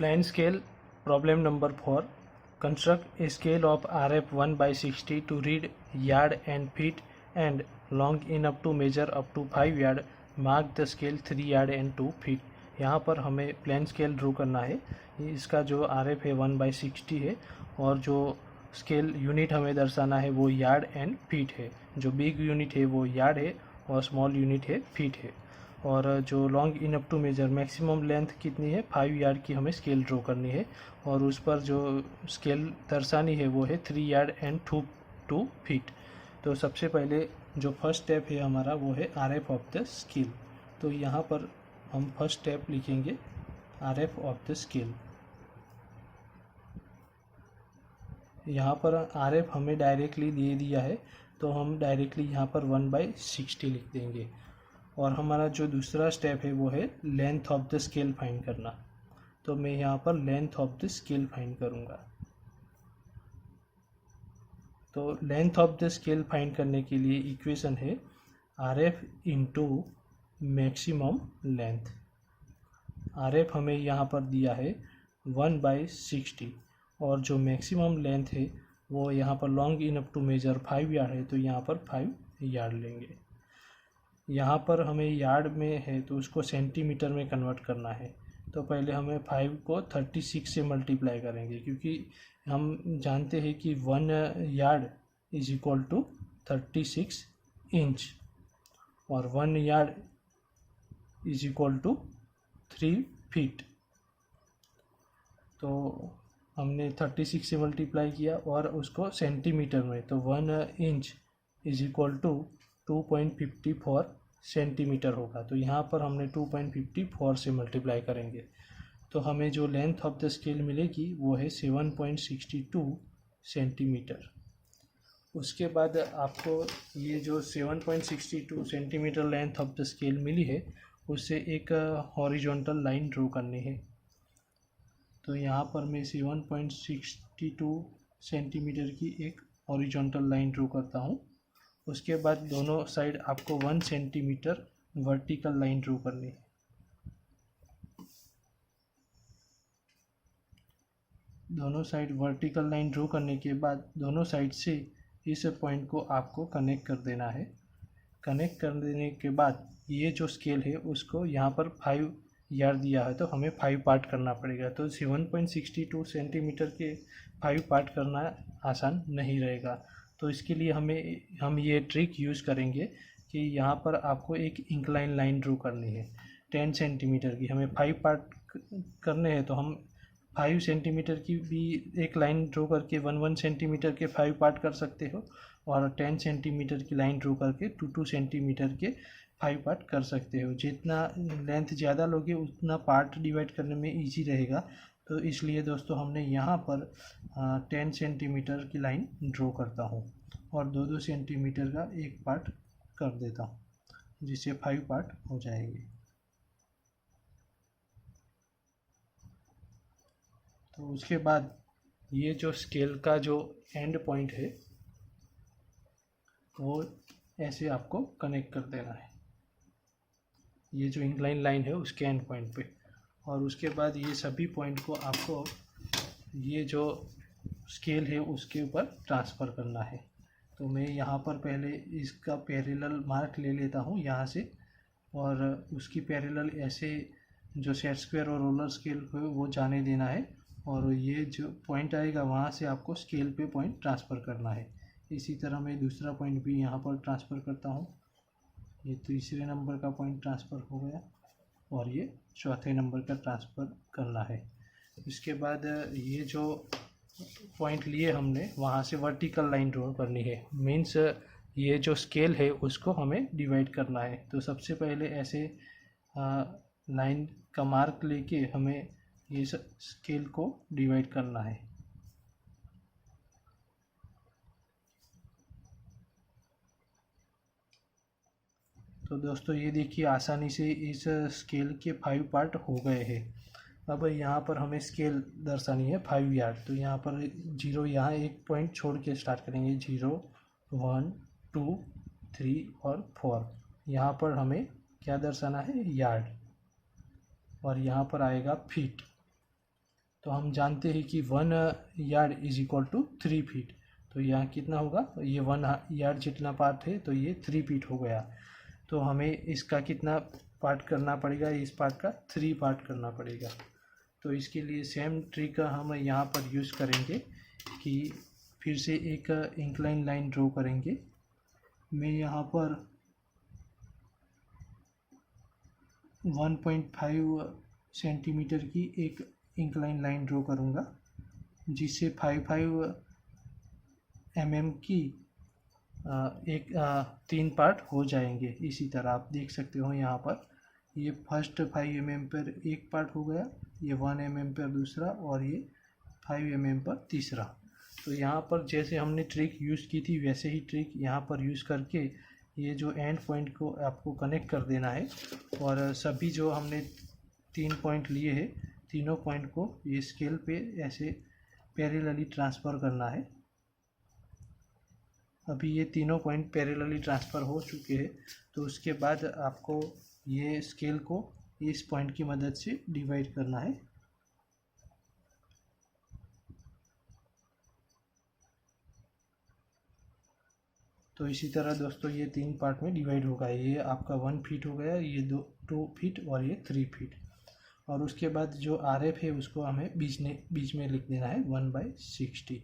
Plane scale problem number 4. Construct a scale of RF 1/60 to read yard and feet and long enough to measure up to 5 yard. Mark the scale 3 yard and 2 feet. यहाँ पर हमें plain scale draw करना है। इसका जो RF है 1/60 है और जो स्केल यूनिट हमें दर्शाना है वो यार्ड एंड फीट है। जो बिग यूनिट है वो यार्ड है और स्मॉल यूनिट है फीट है। और जो long enough to measure maximum length कितनी है 5 यार्ड की हमें स्केल ड्रॉ करनी है और उस पर जो स्केल दर्शानी है वो है 3 यार्ड एंड 2 फीट। तो सबसे पहले जो फर्स्ट स्टेप है हमारा वो है RF ऑफ द स्केल। तो यहाँ पर हम फर्स्ट स्टेप लिखेंगे RF ऑफ द स्केल। यहाँ पर RF हमें डायरेक्टली दे दिया है तो हम डायरेक्टली यहाँ पर 1/60 लिख देंगे। और हमारा जो दूसरा स्टेप है वो है length of the scale find करना। तो मैं यहाँ पर length of the scale find करूँगा। तो length of the scale find करने के लिए इक्वेशन है RF into maximum length. RF हमें यहाँ पर दिया है 1/60 और जो मैक्सिमम लेंथ है वो यहाँ पर long enough to major 5 yard है तो यहाँ पर 5 यार्ड लेंगे। यहाँ पर हमें यार्ड में है तो उसको सेंटीमीटर में कन्वर्ट करना है। तो पहले हमें 5 को 36 से मल्टीप्लाई करेंगे क्योंकि हम जानते हैं कि 1 yard is equal to 36 inch और 1 yard is equal to 3 feet. तो हमने 36 से मल्टीप्लाई किया और उसको सेंटीमीटर में, तो 1 inch is equal to 2.54 centimeter होगा। तो यहाँ पर हमने 2.54 से मल्टीप्लाई करेंगे तो हमें जो लेंथ ऑफ द स्केल मिलेगी वो है 7.62 सेंटीमीटर। उसके बाद आपको ये जो 7.62 centimetre length of the scale मिली है उससे एक हॉरिजॉन्टल लाइन ड्रॉ करनी है। तो यहाँ पर मैं 7.62 सेंटीमीटर की एक हॉरिजॉन्टल लाइन ड्रॉ करता हूँ। उसके बाद दोनों साइड आपको 1 सेंटीमीटर वर्टिकल लाइन ड्रॉ करनी है। दोनों साइड वर्टिकल लाइन ड्रॉ करने के बाद दोनों साइड से इस पॉइंट को आपको कनेक्ट कर देना है। कनेक्ट कर देने के बाद ये जो स्केल है उसको यहाँ पर 5 यार्ड दिया है तो हमें 5 पार्ट करना पड़ेगा। तो 7.62 सेंटीमीटर के 5 पार्ट करना आसान नहीं रहेगा। तो इसके लिए हम ये ट्रिक यूज़ करेंगे कि यहाँ पर आपको एक इंक्लाइन लाइन ड्रॉ करनी है 10 सेंटीमीटर की। हमें 5 पार्ट करने हैं तो हम 5 सेंटीमीटर की भी एक लाइन ड्रॉ करके 1 सेंटीमीटर के 5 पार्ट कर सकते हो और 10 सेंटीमीटर की लाइन ड्रॉ करके 2 सेंटीमीटर के 5 पार्ट कर सकते हो। जितना लेंथ ज़्यादा लोगे उतना पार्ट डिवाइड करने में इजी रहेगा। तो इसलिए दोस्तों हमने यहाँ पर 10 सेंटीमीटर की लाइन ड्रॉ करता हूँ और 2 सेंटीमीटर का एक पार्ट कर देता हूँ जिससे 5 पार्ट हो जाएंगे। तो उसके बाद ये जो स्केल का जो एंड पॉइंट है वो ऐसे आपको कनेक्ट कर देना है ये जो इंक्लाइन लाइन है उसके एंड पॉइंट पे। और उसके बाद ये सभी पॉइंट को आपको ये जो स्केल है उसके ऊपर ट्रांसफ़र करना है। तो मैं यहाँ पर पहले इसका पैरेलल मार्क ले लेता हूँ यहाँ से और उसकी पैरेलल ऐसे जो सेट स्क्वायर और रोलर स्केल पे वो जाने देना है और ये जो पॉइंट आएगा वहाँ से आपको स्केल पे पॉइंट ट्रांसफ़र करना है। इसी तरह मैं दूसरा पॉइंट भी यहाँ पर ट्रांसफ़र करता हूँ। ये तीसरे नंबर का पॉइंट ट्रांसफ़र हो गया और ये चौथे नंबर का ट्रांसफ़र करना है। इसके बाद ये जो पॉइंट लिए हमने वहाँ से वर्टिकल लाइन ड्रॉ करनी है। मीन्स ये जो स्केल है उसको हमें डिवाइड करना है। तो सबसे पहले ऐसे लाइन का मार्क लेके हमें ये स्केल को डिवाइड करना है। तो दोस्तों ये देखिए आसानी से इस स्केल के 5 पार्ट हो गए हैं। अब यहाँ पर हमें स्केल दर्शानी है 5 यार्ड। तो यहाँ पर 0 यहाँ एक पॉइंट छोड़ के स्टार्ट करेंगे 0 1 2 3 और 4। यहाँ पर हमें क्या दर्शाना है यार्ड और यहाँ पर आएगा फीट। तो हम जानते हैं कि 1 yard is equal to 3 feet. तो यहाँ कितना होगा, ये 1 यार्ड जितना पार्ट है तो ये 3 फीट हो गया। तो हमें इसका कितना पार्ट करना पड़ेगा, इस पार्ट का 3 पार्ट करना पड़ेगा। तो इसके लिए सेम ट्रिक हम यहाँ पर यूज़ करेंगे कि फिर से एक इंक्लाइन लाइन ड्रॉ करेंगे। मैं यहाँ पर 1.5 सेंटीमीटर की एक इंक्लाइन लाइन ड्रॉ करूँगा, जिससे 5 mm की एक 3 पार्ट हो जाएंगे। इसी तरह आप देख सकते हो यहाँ पर ये फर्स्ट 5 mm पर एक पार्ट हो गया, ये 1 mm पर दूसरा और ये 5 mm पर तीसरा। तो यहाँ पर जैसे हमने ट्रिक यूज़ की थी वैसे ही ट्रिक यहाँ पर यूज़ करके ये जो एंड पॉइंट को आपको कनेक्ट कर देना है। और सभी जो हमने 3 पॉइंट लिए हैं, तीनों पॉइंट को ये स्केल पे ऐसे पैरेलली ट्रांसफ़र करना है। अभी ये तीनों पॉइंट पैरेलली ट्रांसफ़र हो चुके हैं। तो उसके बाद आपको ये स्केल को इस पॉइंट की मदद से डिवाइड करना है। तो इसी तरह दोस्तों ये 3 पार्ट में डिवाइड होगा। ये आपका 1 फीट हो गया, ये 2 फीट और ये 3 फीट। और उसके बाद जो RF है उसको हमें बीच में लिख देना है 1/60।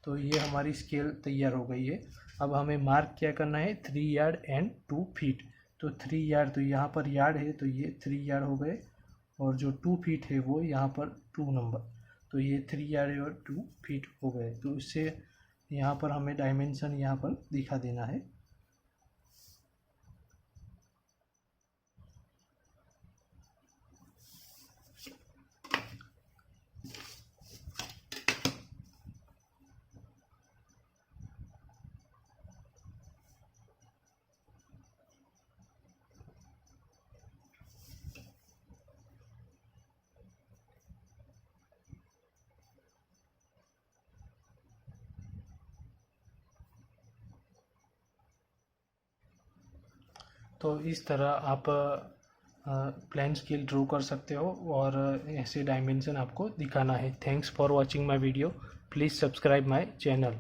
तो ये हमारी स्केल तैयार हो गई है। अब हमें मार्क क्या करना है, 3 यार्ड एंड 2 फीट। तो 3 यार्ड, तो यहाँ पर यार्ड है तो ये 3 यार्ड हो गए, और जो 2 फीट है वो यहाँ पर 2 नंबर, तो ये 3 यार्ड और 2 फीट हो गए। तो इससे यहाँ पर हमें डायमेंशन यहाँ पर दिखा देना है। तो इस तरह आप प्लान स्केल ड्रॉ कर सकते हो और ऐसे डायमेंशन आपको दिखाना है। Thanks for watching my video. Please subscribe my channel.